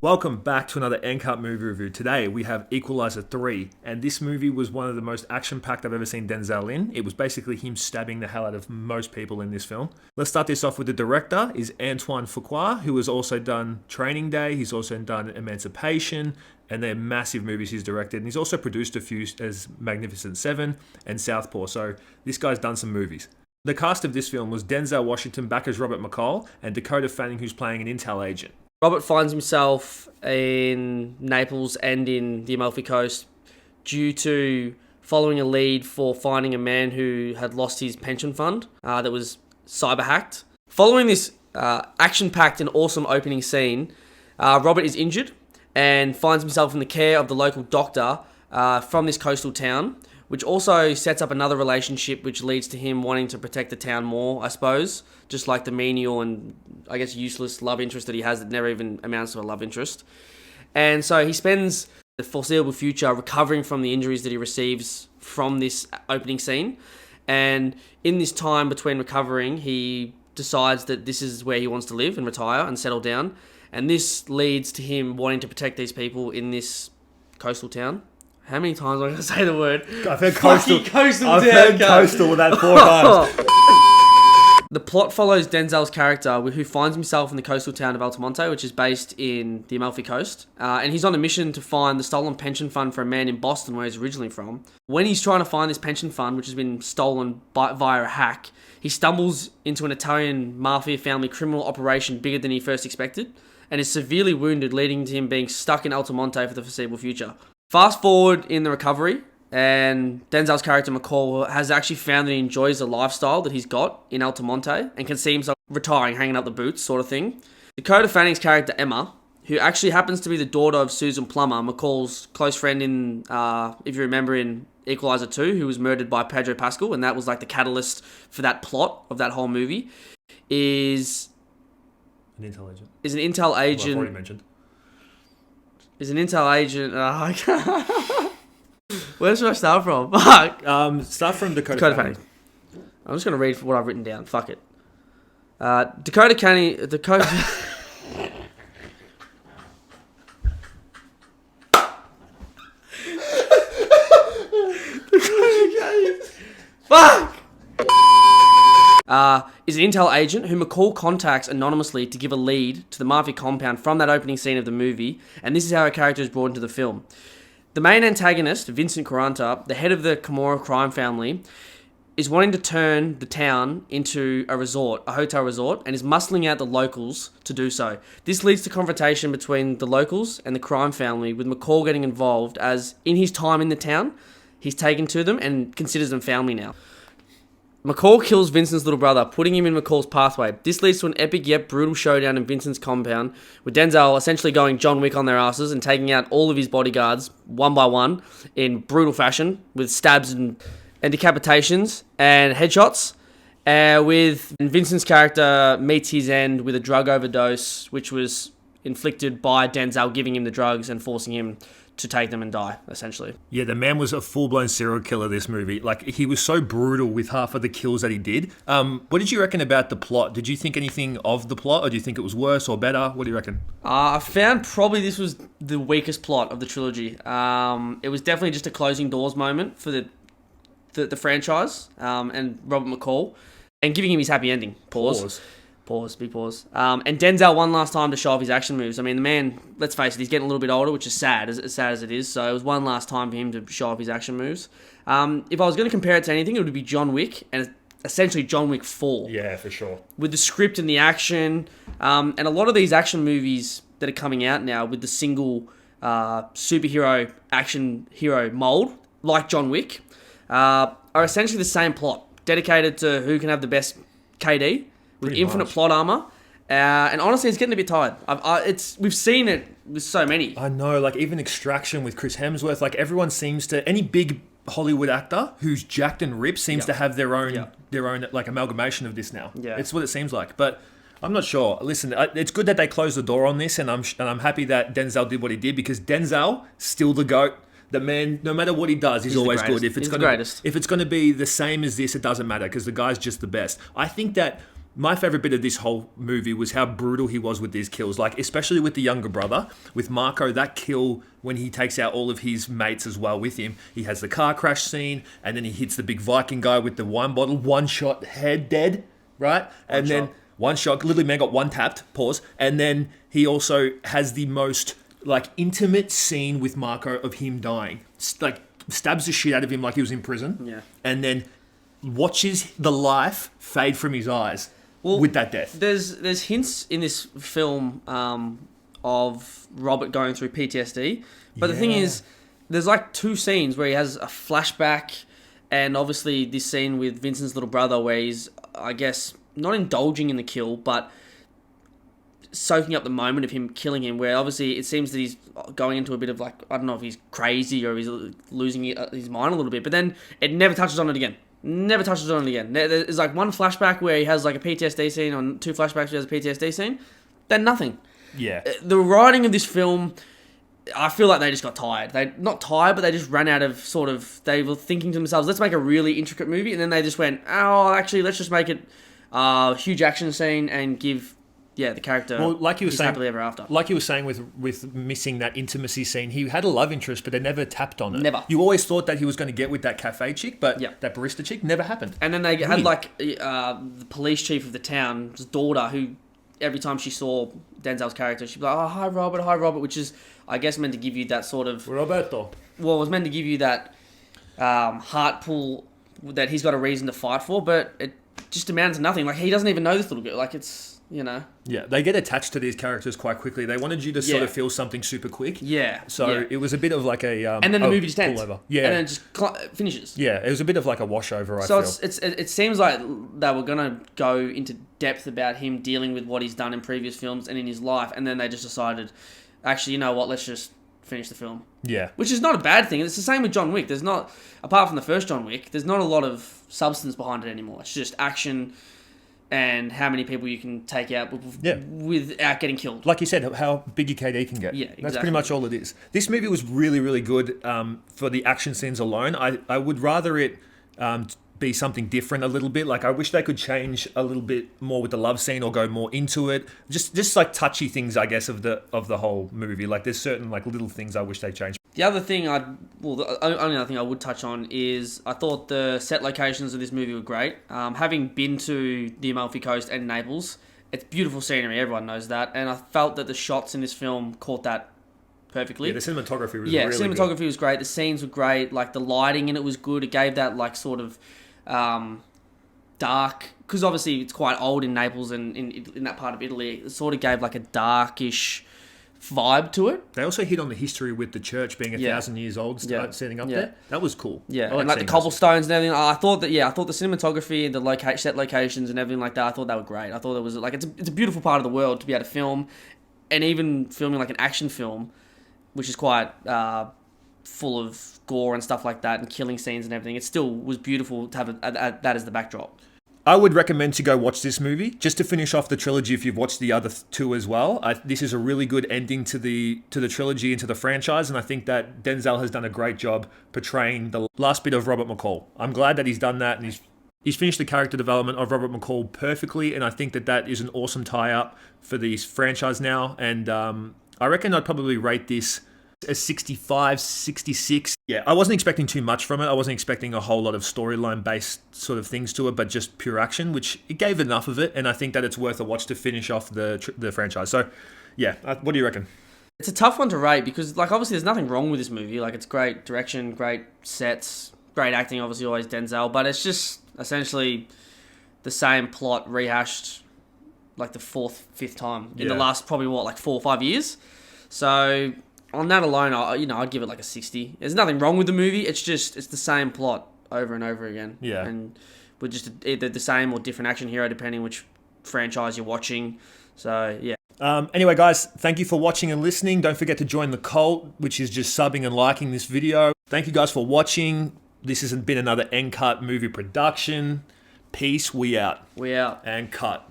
Welcome back to another NCAT movie review. Today we have Equalizer 3, and this movie was one of the most action-packed I've ever seen Denzel in. It was basically him stabbing the hell out of most people in this film. Let's start this off with the director, is Antoine Fuqua, who has also done Training Day, he's also done Emancipation, and they're massive movies he's directed, and he's also produced a few as Magnificent Seven and Southpaw, so this guy's done some movies. The cast of this film was Denzel Washington back as Robert McCall, and Dakota Fanning, who's playing an intel agent. Robert finds himself in Naples and in the Amalfi Coast due to following a lead for finding a man who had lost his pension fund that was cyber hacked. Following this action-packed and awesome opening scene, Robert is injured and finds himself in the care of the local doctor from this coastal town, which also sets up another relationship which leads to him wanting to protect the town more, I suppose, just like the menial and, I guess, useless love interest that he has that never even amounts to a love interest. And so he spends the foreseeable future recovering from the injuries that he receives from this opening scene. And in this time between recovering, he decides that this is where he wants to live and retire and settle down. And this leads to him wanting to protect these people in this coastal town. How many times am I going to say the word? I've heard coastal. I've heard coastal that 4 times. The plot follows Denzel's character, who finds himself in the coastal town of Altamonte, which is based in the Amalfi Coast. And he's on a mission to find the stolen pension fund for a man in Boston, where he's originally from. When he's trying to find this pension fund, which has been stolen via a hack, he stumbles into an Italian mafia family criminal operation bigger than he first expected, and is severely wounded, leading to him being stuck in Altamonte for the foreseeable future. Fast forward in the recovery, and Denzel's character McCall has actually found that he enjoys the lifestyle that he's got in Altamonte and can see himself retiring, hanging up the boots sort of thing. Dakota Fanning's character Emma, who actually happens to be the daughter of Susan Plummer, McCall's close friend in, if you remember, in Equalizer 2, who was murdered by Pedro Pascal, and that was like the catalyst for that plot of that whole movie, is An intel agent. Is an intel agent. Well, I've already mentioned. Is an intel agent. Where should I start from? Start from Dakota Fanning. I'm just going to read what I've written down. Fuck it. Dakota Fanning. Fuck! Is an intel agent who McCall contacts anonymously to give a lead to the mafia compound from that opening scene of the movie, and this is how her character is brought into the film. The main antagonist, Vincent Quaranta, the head of the Camorra crime family, is wanting to turn the town into a resort, a hotel resort, and is muscling out the locals to do so. This leads to confrontation between the locals and the crime family, with McCall getting involved as, in his time in the town, he's taken to them and considers them family now. McCall kills Vincent's little brother, putting him in McCall's pathway. This leads to an epic yet brutal showdown in Vincent's compound, with Denzel essentially going John Wick on their asses and taking out all of his bodyguards one by one in brutal fashion, with stabs and decapitations and headshots. With Vincent's character meets his end with a drug overdose, which was inflicted by Denzel giving him the drugs and forcing him to take them and die, essentially. Yeah, the man was a full-blown serial killer, this movie. Like, he was so brutal with half of the kills that he did. What did you reckon about the plot? Did you think anything of the plot, or do you think it was worse or better? What do you reckon? I found probably this was the weakest plot of the trilogy. It was definitely just a closing doors moment for the franchise and Robert McCall, and giving him his happy ending. Big pause. And Denzel one last time to show off his action moves. I mean, the man, let's face it, he's getting a little bit older, which is sad, as sad as it is. So it was one last time for him to show off his action moves. If I was going to compare it to anything, it would be John Wick, and essentially John Wick 4. Yeah, for sure. With the script and the action, and a lot of these action movies that are coming out now with the single superhero action hero mold, like John Wick, are essentially the same plot, dedicated to who can have the best KD, with infinite plot armor, and honestly, it's getting a bit tired. We've seen it with so many. I know, like even Extraction with Chris Hemsworth, like everyone seems to, any big Hollywood actor who's jacked and ripped seems to have their own like amalgamation of this now. Yeah, it's what it seems like, but I'm not sure. Listen, it's good that they closed the door on this, and I'm happy that Denzel did what he did, because Denzel still the GOAT. The man, no matter what he does, he's the always greatest. good. If it's He's the gonna greatest. if it's gonna be the same as this, it doesn't matter because the guy's just the best. I think that my favorite bit of this whole movie was how brutal he was with these kills. Like, especially with the younger brother, with Marco, that kill when he takes out all of his mates as well with him. He has the car crash scene, and then he hits the big Viking guy with the wine bottle. One shot, head dead, right? Then one shot, literally man got one tapped, pause. And then he also has the most, like, intimate scene with Marco of him dying. Like, stabs the shit out of him like he was in prison. Yeah. And then watches the life fade from his eyes. With that death. There's hints in this film of Robert going through PTSD, but the thing is, there's like 2 scenes where he has a flashback, and obviously this scene with Vincent's little brother where he's, I guess, not indulging in the kill, but soaking up the moment of him killing him, where obviously it seems that he's going into a bit of like, I don't know if he's crazy or he's losing his mind a little bit, but then it never touches on it again. Never touches on it again. There's like one flashback where he has like a PTSD scene, or 2 flashbacks where he has a PTSD scene. Then nothing. Yeah. The writing of this film, I feel like they just got tired. They not tired, but they just ran out of sort of. They were thinking to themselves, let's make a really intricate movie, and then they just went, oh, actually, let's just make it a huge action scene and give. Yeah, the character. Well, like you were saying, happily ever after. Like you were saying with missing that intimacy scene, he had a love interest, but they never tapped on it. Never. You always thought that he was going to get with that cafe chick, but Yeah. that barista chick never happened. And then they had like the police chief of the town's daughter, who every time she saw Denzel's character, she'd be like, "Oh, hi Robert," which is, I guess, meant to give you that sort of. Roberto. Well, it was meant to give you that heart pull that he's got a reason to fight for, but it just amounts to nothing. Like, he doesn't even know this little girl. Like, it's. You know? Yeah, they get attached to these characters quite quickly. They wanted you to sort of feel something super quick. Yeah. So it was a bit of like a... and then the movie just ends. Pullover. Yeah. And then it just finishes. Yeah, it was a bit of like a washover, I feel. So it seems like they were going to go into depth about him dealing with what he's done in previous films and in his life, and then they just decided, actually, you know what, let's just finish the film. Yeah. Which is not a bad thing. It's the same with John Wick. There's not, apart from the first John Wick, there's not a lot of substance behind it anymore. It's just action and how many people you can take out without getting killed. Like you said, how big your KD can get. Yeah, exactly. That's pretty much all it is. This movie was really, really good for the action scenes alone. I would rather it be something different a little bit. Like, I wish they could change a little bit more with the love scene or go more into it. Just like touchy things, I guess, of the whole movie. Like, there's certain like little things I wish they changed. The other thing the only other thing I would touch on is I thought the set locations of this movie were great. Having been to the Amalfi Coast and Naples, it's beautiful scenery, everyone knows that, and I felt that the shots in this film caught that perfectly. Yeah, the cinematography was really cinematography good. was great, the scenes were great, like the lighting in it was good, it gave that like sort of dark, because obviously it's quite old in Naples and in that part of Italy, it sort of gave like a darkish vibe to it. They also hit on the history with the church being 1,000 years old, setting up there. That was cool. Yeah, and like the cobblestones and everything. I thought the cinematography, the set locations and everything like that, I thought they were great. I thought it was like it's a beautiful part of the world to be able to film, and even filming like an action film, which is quite full of gore and stuff like that and killing scenes and everything. It still was beautiful to have that as the backdrop. I would recommend to go watch this movie just to finish off the trilogy. If you've watched the other 2 as well, this is a really good ending to the trilogy and to the franchise, and I think that Denzel has done a great job portraying the last bit of Robert McCall. I'm glad that he's done that, and he's finished the character development of Robert McCall perfectly, and I think that is an awesome tie-up for this franchise now, and I reckon I'd probably rate this a 65, 66. Yeah, I wasn't expecting too much from it. I wasn't expecting a whole lot of storyline based sort of things to it, but just pure action, which it gave enough of it, and I think that it's worth a watch to finish off the franchise. So, yeah, what do you reckon? It's a tough one to rate because, like, obviously there's nothing wrong with this movie. Like, it's great direction, great sets, great acting, obviously always Denzel, but it's just essentially the same plot rehashed like the 4th, 5th time in the last probably 4 or 5 years. So on that alone, I'd give it like a 60. There's nothing wrong with the movie. It's the same plot over and over again. Yeah. And with just either the same or different action hero depending which franchise you're watching. So, yeah. Anyway, guys, thank you for watching and listening. Don't forget to join the cult, which is just subbing and liking this video. Thank you guys for watching. This has been another NCut movie production. Peace. We out. We out. And cut.